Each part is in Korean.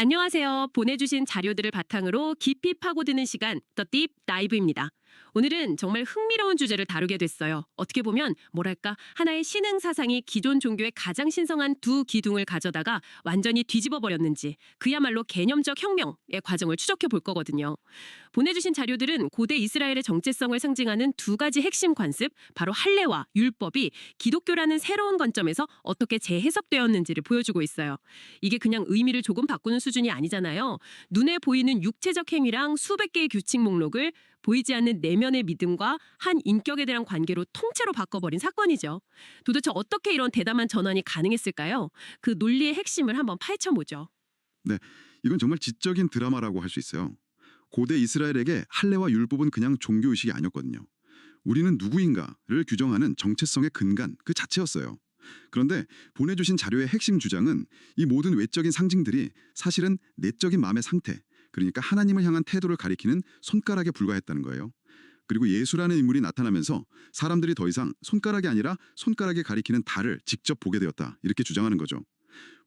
안녕하세요. 보내주신 자료들을 바탕으로 깊이 파고드는 시간, 더 딥 다이브입니다. 오늘은 정말 흥미로운 주제를 다루게 됐어요. 어떻게 보면 뭐랄까 하나의 신흥 사상이 기존 종교의 가장 신성한 두 기둥을 가져다가 완전히 뒤집어 버렸는지 그야말로 개념적 혁명의 과정을 추적해 볼 거거든요. 보내주신 자료들은 고대 이스라엘의 정체성을 상징하는 두 가지 핵심 관습, 바로 할례와 율법이 기독교라는 새로운 관점에서 어떻게 재해석되었는지를 보여주고 있어요. 이게 그냥 의미를 조금 바꾸는 수준이 아니잖아요. 눈에 보이는 육체적 행위랑 수백 개의 규칙 목록을 보이지 않는 내면의 믿음과 한 인격에 대한 관계로 통째로 바꿔버린 사건이죠. 도대체 어떻게 이런 대담한 전환이 가능했을까요? 그 논리의 핵심을 한번 파헤쳐보죠. 네, 이건 정말 지적인 드라마라고 할 수 있어요. 고대 이스라엘에게 할례와 율법은 그냥 종교의식이 아니었거든요. 우리는 누구인가를 규정하는 정체성의 근간 그 자체였어요. 그런데 보내주신 자료의 핵심 주장은 이 모든 외적인 상징들이 사실은 내적인 마음의 상태, 그러니까 하나님을 향한 태도를 가리키는 손가락에 불과했다는 거예요. 그리고 예수라는 인물이 나타나면서 사람들이 더 이상 손가락이 아니라 손가락에 가리키는 달을 직접 보게 되었다, 이렇게 주장하는 거죠.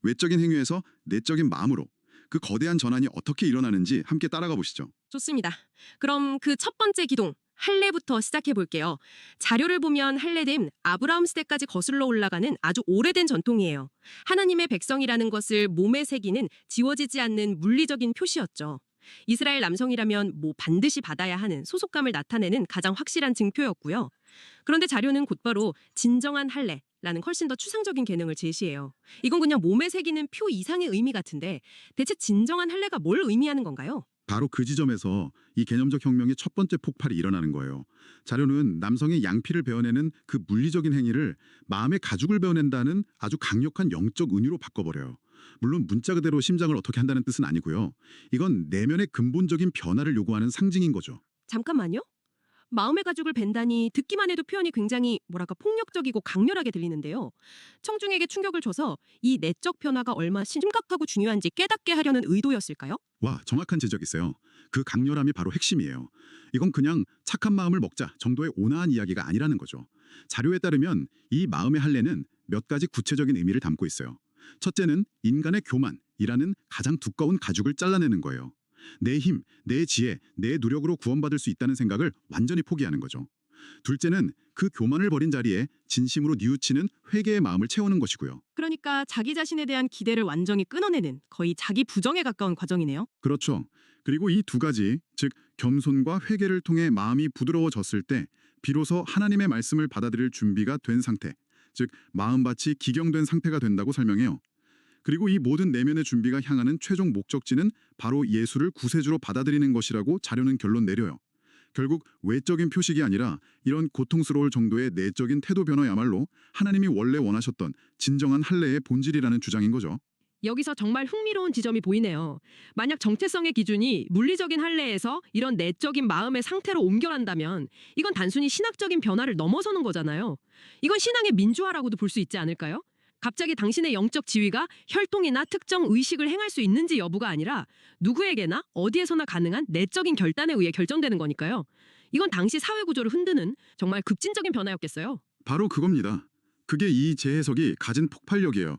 외적인 행위에서 내적인 마음으로 그 거대한 전환이 어떻게 일어나는지 함께 따라가 보시죠. 좋습니다. 그럼 그 첫 번째 기동, 할례부터 시작해 볼게요. 자료를 보면 할례는 아브라함 시대까지 거슬러 올라가는 아주 오래된 전통이에요. 하나님의 백성이라는 것을 몸에 새기는 지워지지 않는 물리적인 표시였죠. 이스라엘 남성이라면 반드시 받아야 하는 소속감을 나타내는 가장 확실한 증표였고요. 그런데 자료는 곧바로 진정한 할례라는 훨씬 더 추상적인 개념을 제시해요. 이건 그냥 몸에 새기는 표 이상의 의미 같은데 대체 진정한 할례가 뭘 의미하는 건가요? 바로 그 지점에서 이 개념적 혁명의 첫 번째 폭발이 일어나는 거예요. 자료는 남성의 양피를 베어내는 그 물리적인 행위를 마음의 가죽을 베어낸다는 아주 강력한 영적 은유로 바꿔버려요. 물론 문자 그대로 심장을 어떻게 한다는 뜻은 아니고요. 이건 내면의 근본적인 변화를 요구하는 상징인 거죠. 잠깐만요. 마음의 가죽을 벤다니 듣기만 해도 표현이 굉장히 폭력적이고 강렬하게 들리는데요. 청중에게 충격을 줘서 이 내적 변화가 얼마나 심각하고 중요한지 깨닫게 하려는 의도였을까요? 와, 정확한 지적이세요. 그 강렬함이 바로 핵심이에요. 이건 그냥 착한 마음을 먹자 정도의 온화한 이야기가 아니라는 거죠. 자료에 따르면 이 마음의 할례는 몇 가지 구체적인 의미를 담고 있어요. 첫째는 인간의 교만이라는 가장 두꺼운 가죽을 잘라내는 거예요. 내 힘, 내 지혜, 내 노력으로 구원받을 수 있다는 생각을 완전히 포기하는 거죠. 둘째는 그 교만을 버린 자리에 진심으로 뉘우치는 회개의 마음을 채우는 것이고요. 그러니까 자기 자신에 대한 기대를 완전히 끊어내는 거의 자기 부정에 가까운 과정이네요. 그렇죠. 그리고 이 두 가지, 즉 겸손과 회개를 통해 마음이 부드러워졌을 때 비로소 하나님의 말씀을 받아들일 준비가 된 상태, 즉 마음밭이 기경된 상태가 된다고 설명해요. 그리고 이 모든 내면의 준비가 향하는 최종 목적지는 바로 예수를 구세주로 받아들이는 것이라고 자료는 결론 내려요. 결국 외적인 표식이 아니라 이런 고통스러울 정도의 내적인 태도 변화야말로 하나님이 원래 원하셨던 진정한 할례의 본질이라는 주장인 거죠. 여기서 정말 흥미로운 지점이 보이네요. 만약 정체성의 기준이 물리적인 할례에서 이런 내적인 마음의 상태로 옮겨간다면 이건 단순히 신학적인 변화를 넘어서는 거잖아요. 이건 신앙의 민주화라고도 볼 수 있지 않을까요? 갑자기 당신의 영적 지위가 혈통이나 특정 의식을 행할 수 있는지 여부가 아니라 누구에게나 어디에서나 가능한 내적인 결단에 의해 결정되는 거니까요. 이건 당시 사회 구조를 흔드는 정말 급진적인 변화였겠어요. 바로 그겁니다. 그게 이 재해석이 가진 폭발력이에요.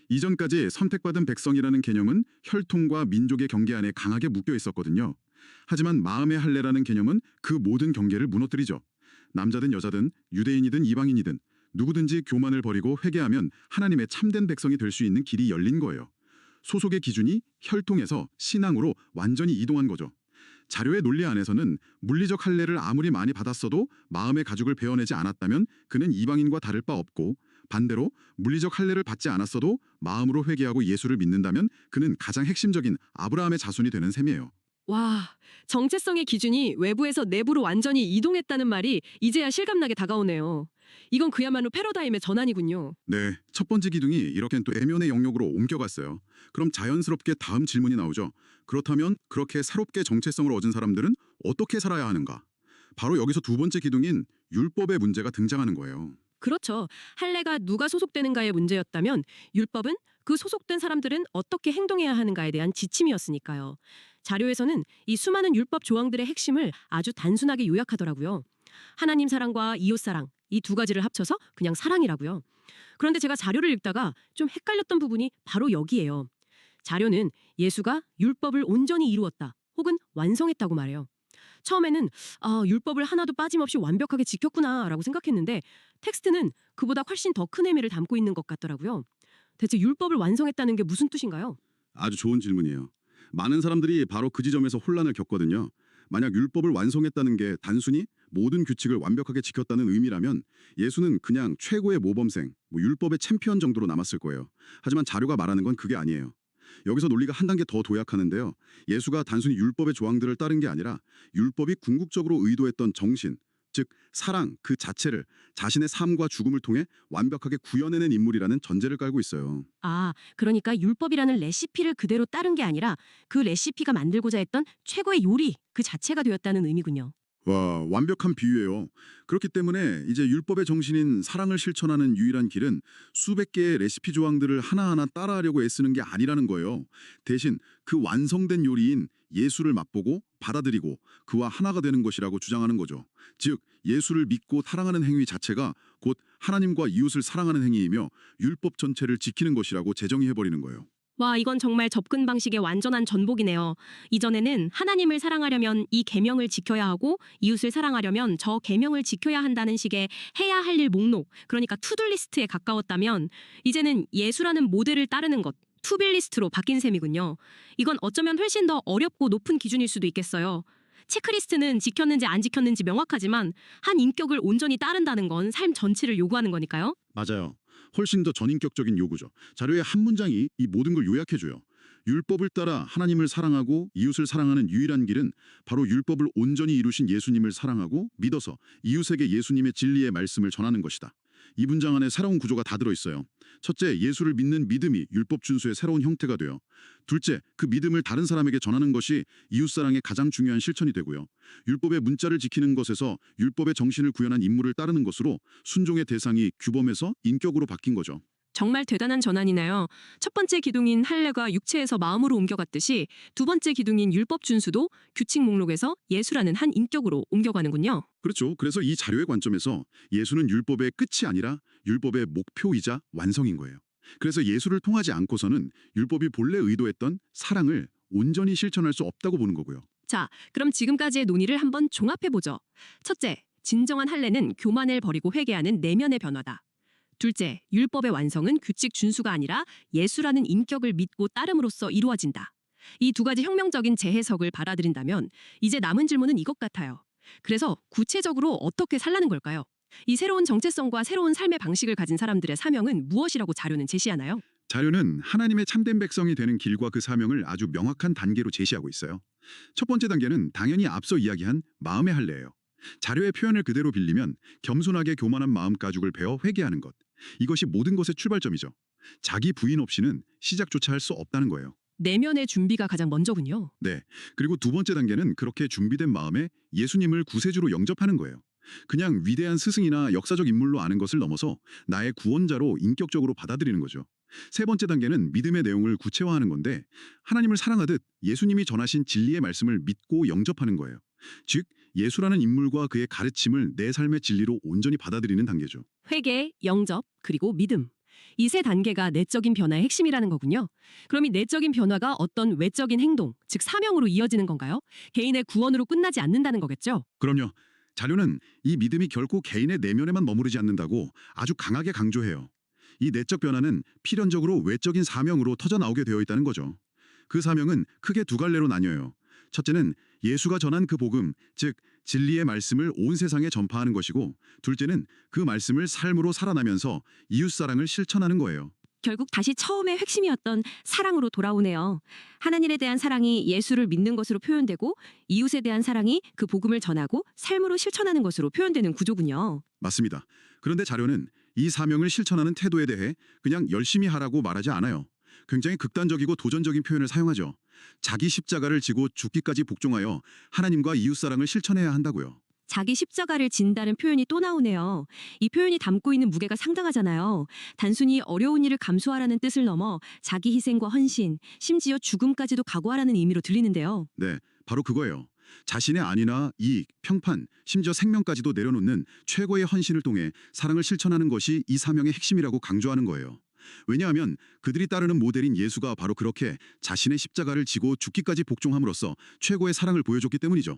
이전까지 선택받은 백성이라는 개념은 혈통과 민족의 경계 안에 강하게 묶여 있었거든요. 하지만 마음의 할례라는 개념은 그 모든 경계를 무너뜨리죠. 남자든 여자든 유대인이든 이방인이든 누구든지 교만을 버리고 회개하면 하나님의 참된 백성이 될 수 있는 길이 열린 거예요. 소속의 기준이 혈통에서 신앙으로 완전히 이동한 거죠. 자료의 논리 안에서는 물리적 할례를 아무리 많이 받았어도 마음의 가죽을 베어내지 않았다면 그는 이방인과 다를 바 없고, 반대로 물리적 할례를 받지 않았어도 마음으로 회개하고 예수를 믿는다면 그는 가장 핵심적인 아브라함의 자손이 되는 셈이에요. 와, 정체성의 기준이 외부에서 내부로 완전히 이동했다는 말이 이제야 실감나게 다가오네요. 이건 그야말로 패러다임의 전환이군요. 네, 첫 번째 기둥이 이렇게 또 내면의 영역으로 옮겨갔어요. 그럼 자연스럽게 다음 질문이 나오죠. 그렇다면 그렇게 새롭게 정체성을 얻은 사람들은 어떻게 살아야 하는가? 바로 여기서 두 번째 기둥인 율법의 문제가 등장하는 거예요. 그렇죠. 할례가 누가 소속되는가의 문제였다면 율법은 그 소속된 사람들은 어떻게 행동해야 하는가에 대한 지침이었으니까요. 자료에서는 이 수많은 율법 조항들의 핵심을 아주 단순하게 요약하더라고요. 하나님 사랑과 이웃 사랑, 이 두 가지를 합쳐서 그냥 사랑이라고요. 그런데 제가 자료를 읽다가 좀 헷갈렸던 부분이 바로 여기예요. 자료는 예수가 율법을 온전히 이루었다 혹은 완성했다고 말해요. 처음에는 율법을 하나도 빠짐없이 완벽하게 지켰구나라고 생각했는데 텍스트는 그보다 훨씬 더 큰 의미를 담고 있는 것 같더라고요. 대체 율법을 완성했다는 게 무슨 뜻인가요? 아주 좋은 질문이에요. 많은 사람들이 바로 그 지점에서 혼란을 겪거든요. 만약 율법을 완성했다는 게 단순히 모든 규칙을 완벽하게 지켰다는 의미라면 예수는 그냥 최고의 모범생, 율법의 챔피언 정도로 남았을 거예요. 하지만 자료가 말하는 건 그게 아니에요. 여기서 논리가 한 단계 더 도약하는데요. 예수가 단순히 율법의 조항들을 따른 게 아니라 율법이 궁극적으로 의도했던 정신, 즉 사랑 그 자체를 자신의 삶과 죽음을 통해 완벽하게 구현해낸 인물이라는 전제를 깔고 있어요. 그러니까 율법이라는 레시피를 그대로 따른 게 아니라 그 레시피가 만들고자 했던 최고의 요리 그 자체가 되었다는 의미군요. 와, 완벽한 비유예요. 그렇기 때문에 이제 율법의 정신인 사랑을 실천하는 유일한 길은 수백 개의 레시피 조항들을 하나하나 따라하려고 애쓰는 게 아니라는 거예요. 대신 그 완성된 요리인 예수를 맛보고 받아들이고 그와 하나가 되는 것이라고 주장하는 거죠. 즉, 예수를 믿고 사랑하는 행위 자체가 곧 하나님과 이웃을 사랑하는 행위이며 율법 전체를 지키는 것이라고 재정의해버리는 거예요. 와, 이건 정말 접근 방식의 완전한 전복이네요. 이전에는 하나님을 사랑하려면 이 계명을 지켜야 하고 이웃을 사랑하려면 저 계명을 지켜야 한다는 식의 해야 할 일 목록, 그러니까 투두리스트에 가까웠다면 이제는 예수라는 모델을 따르는 것, 투빌리스트로 바뀐 셈이군요. 이건 어쩌면 훨씬 더 어렵고 높은 기준일 수도 있겠어요. 체크리스트는 지켰는지 안 지켰는지 명확하지만 한 인격을 온전히 따른다는 건 삶 전체를 요구하는 거니까요. 맞아요. 훨씬 더 전인격적인 요구죠. 자료의 한 문장이 이 모든 걸 요약해줘요. 율법을 따라 하나님을 사랑하고 이웃을 사랑하는 유일한 길은 바로 율법을 온전히 이루신 예수님을 사랑하고 믿어서 이웃에게 예수님의 진리의 말씀을 전하는 것이다. 이 문장 안에 새로운 구조가 다 들어있어요. 첫째, 예수를 믿는 믿음이 율법 준수의 새로운 형태가 되어 둘째, 그 믿음을 다른 사람에게 전하는 것이 이웃사랑의 가장 중요한 실천이 되고요. 율법의 문자를 지키는 것에서 율법의 정신을 구현한 인물을 따르는 것으로 순종의 대상이 규범에서 인격으로 바뀐 거죠. 정말 대단한 전환이네요. 첫 번째 기둥인 할례가 육체에서 마음으로 옮겨갔듯이 두 번째 기둥인 율법 준수도 규칙 목록에서 예수라는 한 인격으로 옮겨가는군요. 그렇죠. 그래서 이 자료의 관점에서 예수는 율법의 끝이 아니라 율법의 목표이자 완성인 거예요. 그래서 예수를 통하지 않고서는 율법이 본래 의도했던 사랑을 온전히 실천할 수 없다고 보는 거고요. 자, 그럼 지금까지의 논의를 한번 종합해보죠. 첫째, 진정한 할례는 교만을 버리고 회개하는 내면의 변화다. 둘째, 율법의 완성은 규칙 준수가 아니라 예수라는 인격을 믿고 따름으로써 이루어진다. 이 두 가지 혁명적인 재해석을 받아들인다면 이제 남은 질문은 이것 같아요. 그래서 구체적으로 어떻게 살라는 걸까요? 이 새로운 정체성과 새로운 삶의 방식을 가진 사람들의 사명은 무엇이라고 자료는 제시하나요? 자료는 하나님의 참된 백성이 되는 길과 그 사명을 아주 명확한 단계로 제시하고 있어요. 첫 번째 단계는 당연히 앞서 이야기한 마음의 할례예요. 자료의 표현을 그대로 빌리면 겸손하게 교만한 마음 가죽을 베어 회개하는 것. 이것이 모든 것의 출발점이죠. 자기 부인 없이는 시작조차 할 수 없다는 거예요. 내면의 준비가 가장 먼저군요. 네. 그리고 두 번째 단계는 그렇게 준비된 마음에 예수님을 구세주로 영접하는 거예요. 그냥 위대한 스승이나 역사적 인물로 아는 것을 넘어서 나의 구원자로 인격적으로 받아들이는 거죠. 세 번째 단계는 믿음의 내용을 구체화하는 건데 하나님을 사랑하듯 예수님이 전하신 진리의 말씀을 믿고 영접하는 거예요. 즉 예수라는 인물과 그의 가르침을 내 삶의 진리로 온전히 받아들이는 단계죠. 회개, 영접, 그리고 믿음. 이 세 단계가 내적인 변화의 핵심이라는 거군요. 그럼 이 내적인 변화가 어떤 외적인 행동, 즉 사명으로 이어지는 건가요? 개인의 구원으로 끝나지 않는다는 거겠죠? 그럼요. 자료는 이 믿음이 결코 개인의 내면에만 머무르지 않는다고 아주 강하게 강조해요. 이 내적 변화는 필연적으로 외적인 사명으로 터져나오게 되어 있다는 거죠. 그 사명은 크게 두 갈래로 나뉘어요. 첫째는 예수가 전한 그 복음, 즉 진리의 말씀을 온 세상에 전파하는 것이고 둘째는 그 말씀을 삶으로 살아나면서 이웃사랑을 실천하는 거예요. 결국 다시 처음의 핵심이었던 사랑으로 돌아오네요. 하나님에 대한 사랑이 예수를 믿는 것으로 표현되고 이웃에 대한 사랑이 그 복음을 전하고 삶으로 실천하는 것으로 표현되는 구조군요. 맞습니다. 그런데 자료는 이 사명을 실천하는 태도에 대해 그냥 열심히 하라고 말하지 않아요. 굉장히 극단적이고 도전적인 표현을 사용하죠. 자기 십자가를 지고 죽기까지 복종하여 하나님과 이웃사랑을 실천해야 한다고요. 자기 십자가를 진다는 표현이 또 나오네요. 이 표현이 담고 있는 무게가 상당하잖아요. 단순히 어려운 일을 감수하라는 뜻을 넘어 자기 희생과 헌신, 심지어 죽음까지도 각오하라는 의미로 들리는데요. 네, 바로 그거예요. 자신의 안위나 이익, 평판, 심지어 생명까지도 내려놓는 최고의 헌신을 통해 사랑을 실천하는 것이 이 사명의 핵심이라고 강조하는 거예요. 왜냐하면 그들이 따르는 모델인 예수가 바로 그렇게 자신의 십자가를 지고 죽기까지 복종함으로써 최고의 사랑을 보여줬기 때문이죠.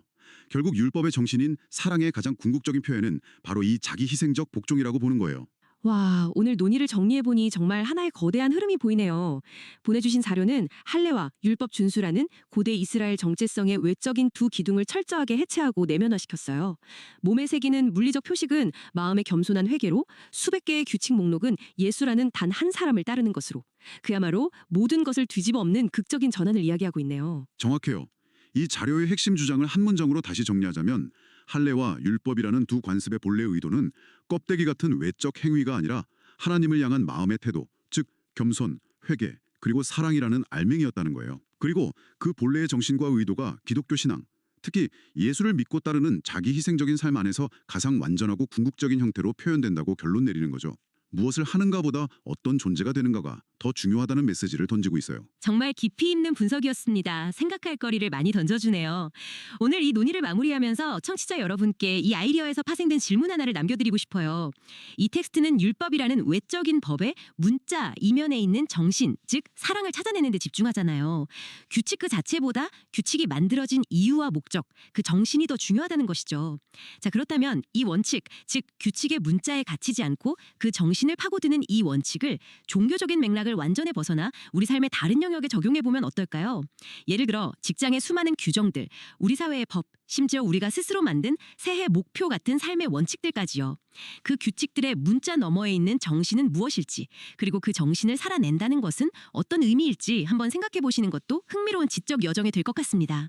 결국 율법의 정신인 사랑의 가장 궁극적인 표현은 바로 이 자기 희생적 복종이라고 보는 거예요. 와, 오늘 논의를 정리해보니 정말 하나의 거대한 흐름이 보이네요. 보내주신 자료는 할례와 율법 준수라는 고대 이스라엘 정체성의 외적인 두 기둥을 철저하게 해체하고 내면화시켰어요. 몸에 새기는 물리적 표식은 마음의 겸손한 회개로, 수백 개의 규칙 목록은 예수라는 단 한 사람을 따르는 것으로, 그야말로 모든 것을 뒤집어 엎는 극적인 전환을 이야기하고 있네요. 정확해요. 이 자료의 핵심 주장을 한 문장으로 다시 정리하자면 할례와 율법이라는 두 관습의 본래 의도는 껍데기 같은 외적 행위가 아니라 하나님을 향한 마음의 태도, 즉 겸손, 회개, 그리고 사랑이라는 알맹이였다는 거예요. 그리고 그 본래의 정신과 의도가 기독교 신앙, 특히 예수를 믿고 따르는 자기 희생적인 삶 안에서 가장 완전하고 궁극적인 형태로 표현된다고 결론 내리는 거죠. 무엇을 하는가보다 어떤 존재가 되는가가 더 중요하다는 메시지를 던지고 있어요. 정말 깊이 있는 분석이었습니다. 생각할 거리를 많이 던져주네요. 오늘 이 논의를 마무리하면서 청취자 여러분께 이 아이디어에서 파생된 질문 하나를 남겨드리고 싶어요. 이 텍스트는 율법이라는 외적인 법의 문자 이면에 있는 정신, 즉 사랑을 찾아내는 데 집중하잖아요. 규칙 그 자체보다 규칙이 만들어진 이유와 목적, 그 정신이 더 중요하다는 것이죠. 자, 그렇다면 이 원칙, 즉 규칙의 문자에 갇히지 않고 그 정신을 파고드는 이 원칙을 종교적인 맥락을 완전히 벗어나 우리 삶의 다른 영역에 적용해보면 어떨까요? 예를 들어 직장의 수많은 규정들, 우리 사회의 법, 심지어 우리가 스스로 만든 새해 목표 같은 삶의 원칙들까지요. 그 규칙들의 문자 너머에 있는 정신은 무엇일지, 그리고 그 정신을 살아낸다는 것은 어떤 의미일지 한번 생각해보시는 것도 흥미로운 지적 여정이 될 것 같습니다.